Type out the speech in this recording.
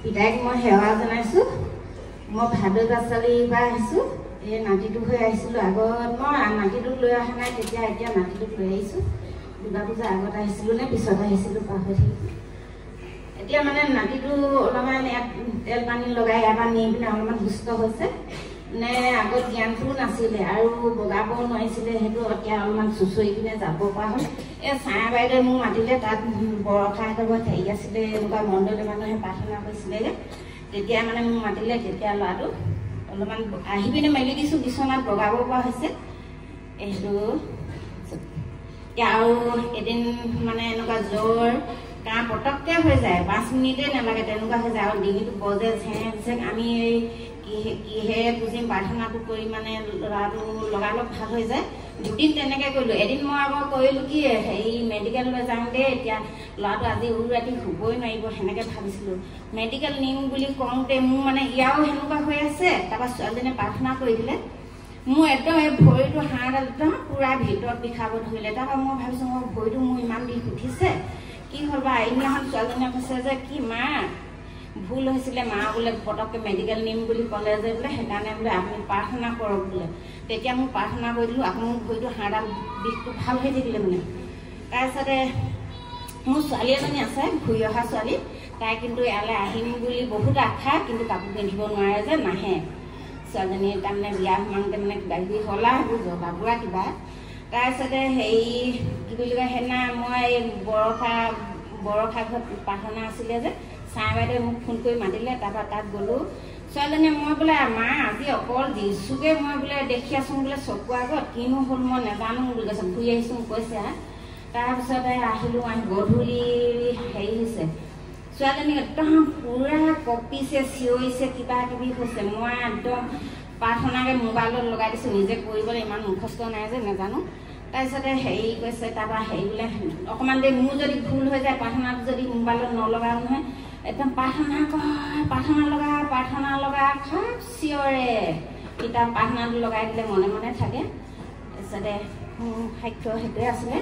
পিতাইক মই সেৱা জনাইছোঁ। মই ভাদগাছালিৰ পৰা আহিছোঁ। এই নাতিটো হৈ আহিছিলোঁ আগত। মই নাতিটোক লৈ অহা নাই তেতিয়া, এতিয়া নাতিটোক লৈ আহিছোঁ। দুৰ্গা পূজাৰ আগত আহিছিলোঁ নে পিছত আহিছিলোঁ পাহৰি থাকিলোঁ। এতিয়া মানে নাতিটো অলপমান ইয়াত তেল পানী লগাই ইয়াৰ পৰা নি পিনে অলপমান সুস্থ হৈছে নে আগত জ্ঞানটোও নাছিলে আৰু বগাব নোৱাৰিছিলে, সেইটো এতিয়া অলপমান চুঁচৰি পিনে যাব পৰা হ'ল। এই ছায়া বাইদেৱে মোক মাতিলে, তাত বৰষাহঁতৰ ঘৰত হেৰি আছিলে, এনেকুৱা মণ্ডলে মানুহে প্ৰাৰ্থনা কৰিছিলে যে, তেতিয়া মানে মোক মাতিলে। তেতিয়া ল'ৰাটো অলপমান আহি পিনে মেলি দিছোঁ, বিচনাত বগাব পৰা হৈছে। এইটো এতিয়া আৰু এদিন মানে এনেকুৱা জ্বৰ কাহ পটককৈ হৈ যায়, 5 মিনিটেই নালাগে তেনেকুৱা হৈ যায়। আৰু ডিঙিটো বজে চেং আমি এই কিহে বুজিম প্ৰাৰ্থনাটো কৰি মানে ল'ৰাটো লগালগ ভাল হৈ যায়। 2 দিন তেনেকৈ কৰিলোঁ। এদিন মই আকৌ কৰিলোঁ কি হেৰি মেডিকেললৈ যাওঁ দেই, এতিয়া ল'ৰাটো আজি ৰাতি শুবই নোৱাৰিব সেনেকৈ ভাবিছিলোঁ। মেডিকেল নিম বুলি কওঁতে মোৰ মানে ইয়াৰো সেনেকুৱা হৈ আছে। তাৰপৰা ছোৱালীজনীয়ে প্ৰাৰ্থনা কৰি দিলে, মোৰ একদম এই ভৰিটো হাড়ডাল একদম পূৰা ভিতৰত বিষাব ধৰিলে। তাৰপৰা মই ভাবিছোঁ মোৰ ভৰিটো মোৰ ইমান বিষ উঠিছে, কি হ'ল বা। এইদিনাখন ছোৱালীজনীয়ে কৈছে যে কি মা ভুল হৈছিলে, মা বোলে পটককৈ মেডিকেল নিম বুলি ক'লে যে বোলে, সেইকাৰণে বোলে আপুনি প্ৰাৰ্থনা কৰক বোলে। তেতিয়া মোক প্ৰাৰ্থনা কৰি দিলোঁ, আকৌ মোৰ ভৰিটো হাড়ডাল বিষটো ভাল হৈ থাকিলে মানে। তাৰপিছতে মোৰ ছোৱালী এজনী আছে, ঘূৰি অহা ছোৱালী, তাই কিন্তু ইয়ালৈ আহিম বুলি বহুত আশা, কিন্তু কাপোৰ পিন্ধিব নোৱাৰে যে নাহে। ছোৱালীজনী তাৰমানে বিয়া সোমাওঁতে মানে কিবা কিবি হ'লা, সেইবোৰ জবা বুঢ়া কিবা। তাৰপিছতে হেৰি কি বুলি কয়, সেইদিনা মই এই বৰষা ঘৰত প্ৰাৰ্থনা আছিলে যে, ছায়া বাইদেৱে মোক ফোন কৰি মাতিলে। তাৰপৰা তাত গ'লোঁ। ছোৱালীজনীয়ে মই বোলে মা আজি অকল যিচুকে মই বোলে দেখি আছোঁ বোলে চকুৰ আগত, কিনো হ'ল মই নাজানো বুলি কৈছে, ঘূৰি আহিছোঁ কৈছে। তাৰপিছতে আহিলোঁ, গধূলি হেৰি হৈছে, ছোৱালীজনী একদম পূৰা কঁপিছে, চিঞৰিছে, কিবা কিবি হৈছে। মই একদম প্ৰাৰ্থনাকে মোবাইলত লগাই দিছোঁ, নিজে কৰিবলৈ ইমান মুখস্থ নাই যে নাজানো। তাৰপিছতে হেৰি কৈছে, তাৰপৰা হেৰি বোলে অকণমান দেৰি মোৰ যদি ভুল হৈ যায়, প্ৰাৰ্থনাটো যদি মোবাইলত নলগাওঁ নহয়, একদম প্ৰাৰ্থনা কৰ, প্ৰাৰ্থনা লগা খাপ চিঞৰে। কিতাপ প্ৰাৰ্থনাটো লগাই দিলে মনে মনে থাকে। তাৰপিছতে সাক্ষ্য সেইটোৱে আছিলে।